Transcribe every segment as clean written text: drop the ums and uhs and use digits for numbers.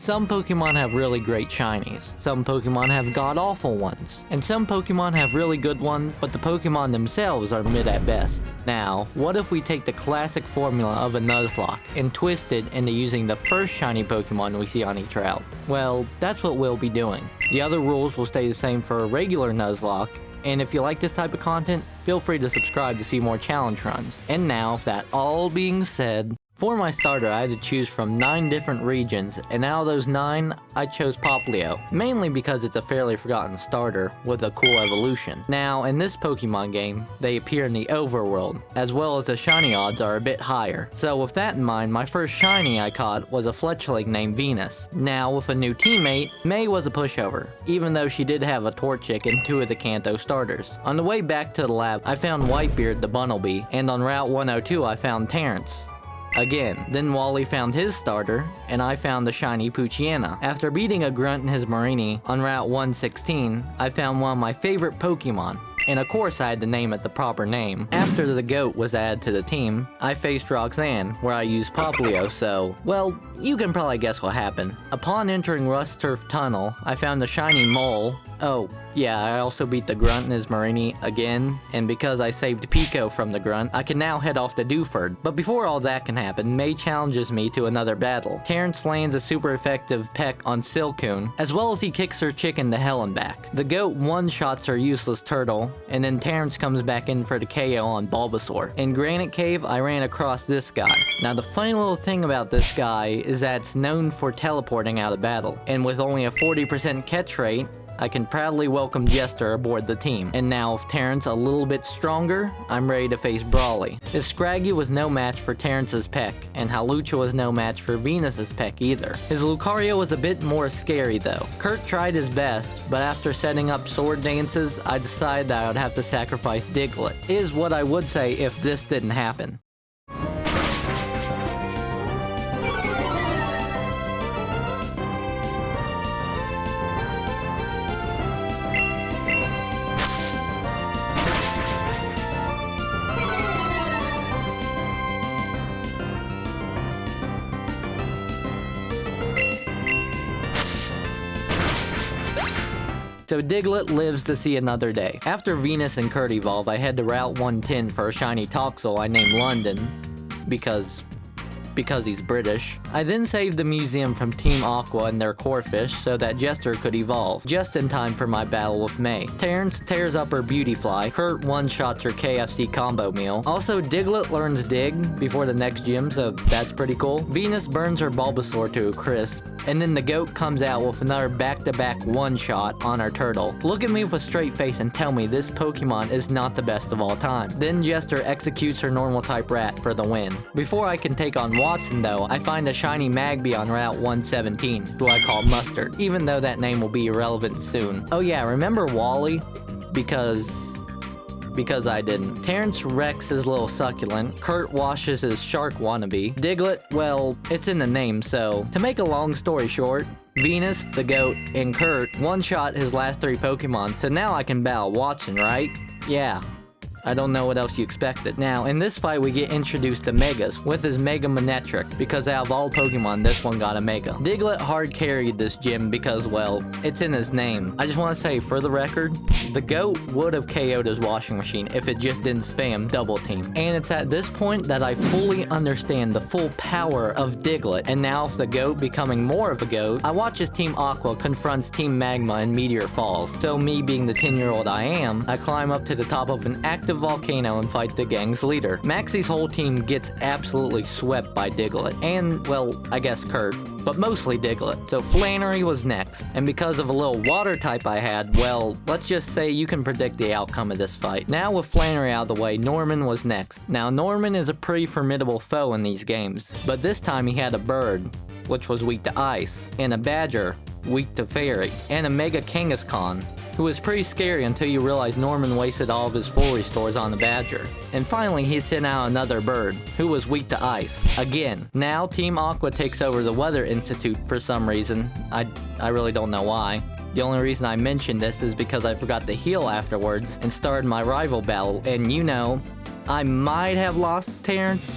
Some Pokemon have really great shinies, some Pokemon have god-awful ones, and some Pokemon have really good ones, but the Pokemon themselves are mid at best. Now, what if we take the classic formula of a Nuzlocke and twist it into using the first shiny Pokemon we see on each route? Well, that's what we'll be doing. The other rules will stay the same for a regular Nuzlocke, and if you like this type of content, feel free to subscribe to see more challenge runs. And now, with that all being said, for my starter, I had to choose from 9 different regions, and out of those 9, I chose Popplio, mainly because it's a fairly forgotten starter with a cool evolution. Now, in this Pokemon game, they appear in the overworld, as well as the shiny odds are a bit higher. So with that in mind, my first shiny I caught was a Fletchling named Venus. Now, with a new teammate, May was a pushover, even though she did have a Torchic and 2 of the Kanto starters. On the way back to the lab, I found Whitebeard the Bunnelby, and on Route 102 I found Terrence. Again, then Wally found his starter, and I found the shiny Poochyena. After beating a Grunt and his Mareanie on Route 116, I found one of my favorite Pokemon, and of course I had to name it the proper name. After the goat was added to the team, I faced Roxanne, where I used Popplio, so, well, you can probably guess what happened. Upon entering Rust Turf Tunnel, I found the shiny Mole. Oh, yeah, I also beat the Grunt and his Mareanie again, and because I saved Pico from the Grunt, I can now head off to Dewford. But before all that can happen, May challenges me to another battle. Terrence lands a super effective peck on Silcoon, as well as he kicks her chicken to hell and back. The goat one-shots her useless turtle, and then Terrence comes back in for the KO on Bulbasaur. In Granite Cave, I ran across this guy. Now the funny little thing about this guy is that it's known for teleporting out of battle, and with only a 40% catch rate, I can proudly welcome Jester aboard the team. And now with Terrence a little bit stronger, I'm ready to face Brawly. His Scraggy was no match for Terrence's Peck, and Hawlucha was no match for Venus's Peck either. His Lucario was a bit more scary though. Kurt tried his best, but after setting up sword dances, I decided that I would have to sacrifice Diglett, is what I would say if this didn't happen. So Diglett lives to see another day. After Venus and Kurt evolve, I head to Route 110 for a shiny Toxel I named London, because he's British. I then saved the museum from Team Aqua and their Corphish so that Jester could evolve, just in time for my battle with May. Terrence tears up her Beautyfly, Kurt one-shots her KFC combo meal. Also, Diglett learns Dig before the next gym, so that's pretty cool. Venus burns her Bulbasaur to a crisp, and then the goat comes out with another back-to-back one-shot on our turtle. Look at me with a straight face and tell me this Pokemon is not the best of all time. Then Jester executes her normal-type rat for the win. Before I can take on Watson though, I find a shiny Magby on Route 117, who I call Mustard, even though that name will be irrelevant soon. Oh yeah, remember Wally? Because I didn't. Terrence wrecks his little succulent, Kurt washes his shark wannabe. Diglett, well, it's in the name, so to make a long story short, Venus, the goat, and Kurt one-shot his last 3 Pokemon, so now I can battle Watson, right? Yeah. I don't know what else you expected. Now, in this fight, we get introduced to Megas, with his Mega Manectric, because out of all Pokemon, this one got a Mega. Diglett hard carried this gym because, well, it's in his name. I just want to say, for the record, the GOAT would have KO'd his washing machine if it just didn't spam Double Team. And it's at this point that I fully understand the full power of Diglett. And now, with the GOAT becoming more of a GOAT, I watch as Team Aqua confronts Team Magma in Meteor Falls. So me being the 10-year-old I am, I climb up to the top of an active volcano and fight the gang's leader. Maxie's whole team gets absolutely swept by Diglett, and, well, I guess Kurt, but mostly Diglett. So Flannery was next, and because of a little water type I had, well, let's just say you can predict the outcome of this fight. Now with Flannery out of the way, Norman was next. Now Norman is a pretty formidable foe in these games, but this time he had a bird, which was weak to ice, and a badger, weak to fairy, and a Mega Kangaskhan, who was pretty scary until you realize Norman wasted all of his full restores on the badger. And finally, he sent out another bird, who was weak to ice, again. Now, Team Aqua takes over the Weather Institute for some reason. I really don't know why. The only reason I mentioned this is because I forgot to heal afterwards and started my rival battle, and you know, I might have lost Terrence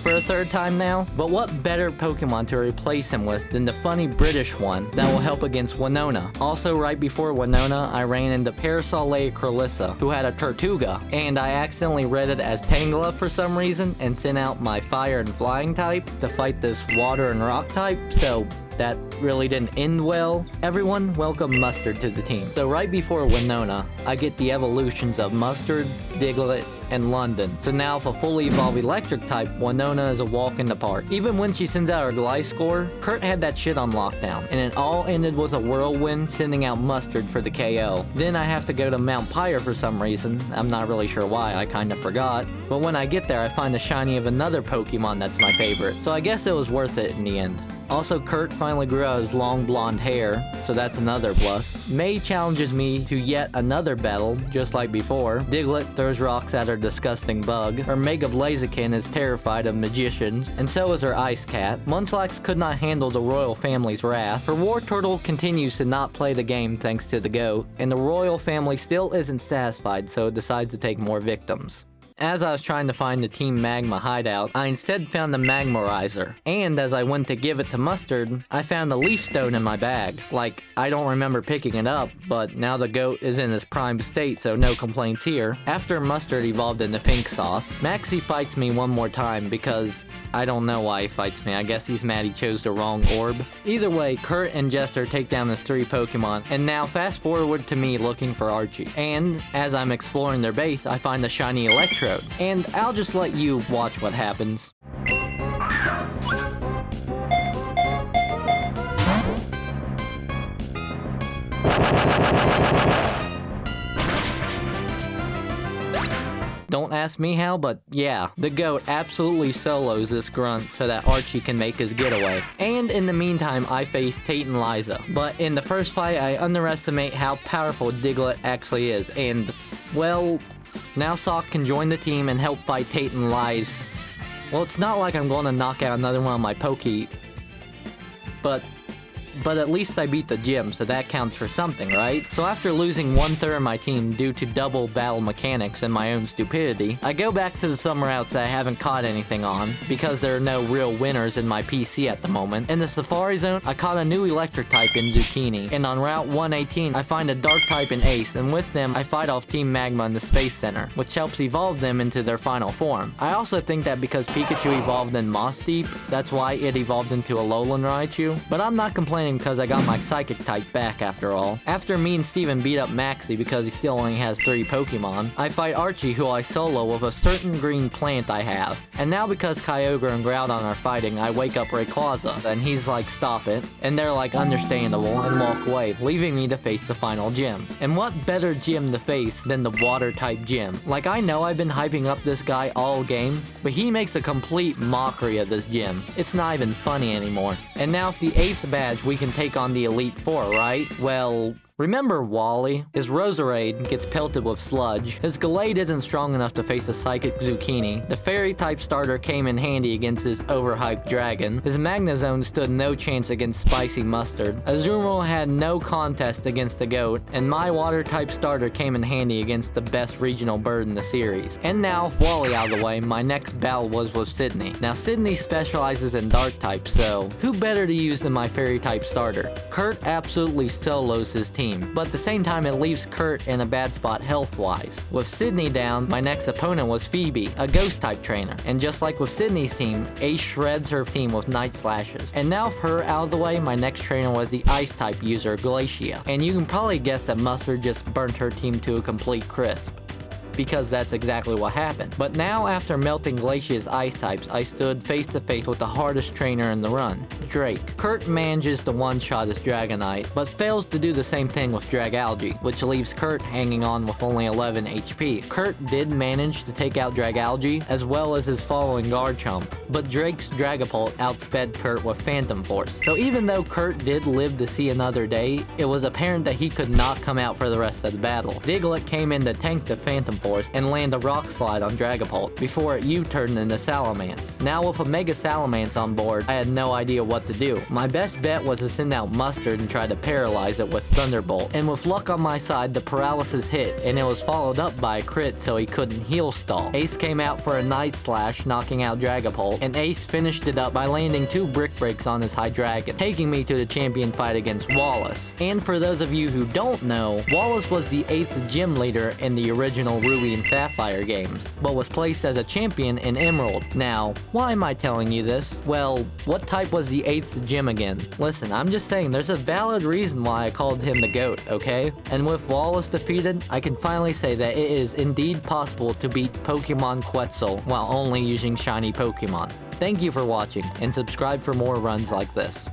for a third time now. But what better Pokemon to replace him with than the funny British one that will help against Winona. Also, right before Winona, I ran into Parasolea who had a Tortuga, and I accidentally read it as Tangela for some reason and sent out my fire and flying type to fight this water and rock type, so that really didn't end well. Everyone, welcome Mustard to the team. So right before Winona, I get the evolutions of Mustard, Diglett, and London. So now, if a fully evolved electric type, Winona is a walk in the park. Even when she sends out her Gliscor, Kurt had that shit on lockdown, and it all ended with a whirlwind sending out Mustard for the KO. Then I have to go to Mount Pyre for some reason. I'm not really sure why, I kinda forgot. But when I get there, I find a shiny of another Pokemon that's my favorite. So I guess it was worth it in the end. Also, Kurt finally grew out his long blonde hair, so that's another plus. May challenges me to yet another battle, just like before. Diglett throws rocks at her disgusting bug. Her Mega Blaziken is terrified of magicians, and so is her Ice Cat. Munchlax could not handle the royal family's wrath. Her War Turtle continues to not play the game thanks to the goat, and the royal family still isn't satisfied, so it decides to take more victims. As I was trying to find the Team Magma hideout, I instead found the Magmarizer. And as I went to give it to Mustard, I found a leaf stone in my bag. Like, I don't remember picking it up, but now the goat is in his prime state, so no complaints here. After Mustard evolved into Pink Sauce, Maxie fights me one more time because I don't know why he fights me. I guess he's mad he chose the wrong orb. Either way, Kurt and Jester take down his 3 Pokemon, and now fast forward to me looking for Archie. And as I'm exploring their base, I find the shiny Electrode. And I'll just let you watch what happens. Don't ask me how, but yeah, the goat absolutely solos this grunt so that Archie can make his getaway. And in the meantime, I face Tate and Liza. But in the first fight, I underestimate how powerful Diglett actually is, and, well, now Sock can join the team and help fight Tate and Liza. Well, it's not like I'm going to knock out another one of my Poke, but at least I beat the gym, so that counts for something, right? So after losing 1/3 of my team due to double battle mechanics and my own stupidity, I go back to the summer routes that I haven't caught anything on, because there are no real winners in my PC at the moment. In the Safari Zone, I caught a new electric type in Zucchini, and on Route 118, I find a dark type in Ace, and with them, I fight off Team Magma in the Space Center, which helps evolve them into their final form. I also think that because Pikachu evolved in Moss Deep, that's why it evolved into a Alolan Raichu, but I'm not complaining because I got my Psychic type back after all. After me and Steven beat up Maxie because he still only has 3 Pokemon, I fight Archie, who I solo with a certain green plant I have. And now because Kyogre and Groudon are fighting, I wake up Rayquaza, and he's like, stop it. And they're like, understandable, and walk away, leaving me to face the final gym. And what better gym to face than the water type gym? Like, I know I've been hyping up this guy all game, but he makes a complete mockery of this gym. It's not even funny anymore. And now with the 8th badge, we can take on the Elite Four, right? Well, remember Wally? His Roserade gets pelted with sludge. His Gallade isn't strong enough to face a Psychic Zucchini. The Fairy-type starter came in handy against his overhyped Dragon. His Magnezone stood no chance against Spicy Mustard. Azumarill had no contest against the Goat, and my Water-type starter came in handy against the best regional bird in the series. And now, with Wally out of the way, my next battle was with Sydney. Now, Sydney specializes in Dark-type, so who better to use than my Fairy-type starter? Kurt absolutely solos his team. But at the same time, it leaves Kurt in a bad spot health-wise. With Sydney down, my next opponent was Phoebe, a Ghost-type trainer. And just like with Sydney's team, Ace shreds her team with Night Slashes. And now with her out of the way, my next trainer was the Ice-type user, Glacia. And you can probably guess that Mustard just burnt her team to a complete crisp, because that's exactly what happened. But now, after melting Glacia's ice types, I stood face to face with the hardest trainer in the run, Drake. Kurt manages to one-shot his Dragonite, but fails to do the same thing with Dragalge, which leaves Kurt hanging on with only 11 HP. Kurt did manage to take out Dragalge, as well as his following Garchomp, but Drake's Dragapult outsped Kurt with Phantom Force. So even though Kurt did live to see another day, it was apparent that he could not come out for the rest of the battle. Diglett came in to tank the Phantom Force, Force and land a Rock Slide on Dragapult before it U-turned into Salamence. Now with a Mega Salamence on board, I had no idea what to do. My best bet was to send out Mustard and try to paralyze it with Thunderbolt. And with luck on my side, the paralysis hit, and it was followed up by a crit so he couldn't heal stall. Ace came out for a Night Slash, knocking out Dragapult, and Ace finished it up by landing 2 Brick Breaks on his Hydreigon, taking me to the champion fight against Wallace. And for those of you who don't know, Wallace was the 8th gym leader in the original Ruby and Sapphire games, but was placed as a champion in Emerald. Now, why am I telling you this? Well, what type was the 8th gym again? Listen, I'm just saying there's a valid reason why I called him the GOAT, okay? And with Wallace defeated, I can finally say that it is indeed possible to beat Pokémon Quetzal while only using shiny Pokémon. Thank you for watching, and subscribe for more runs like this.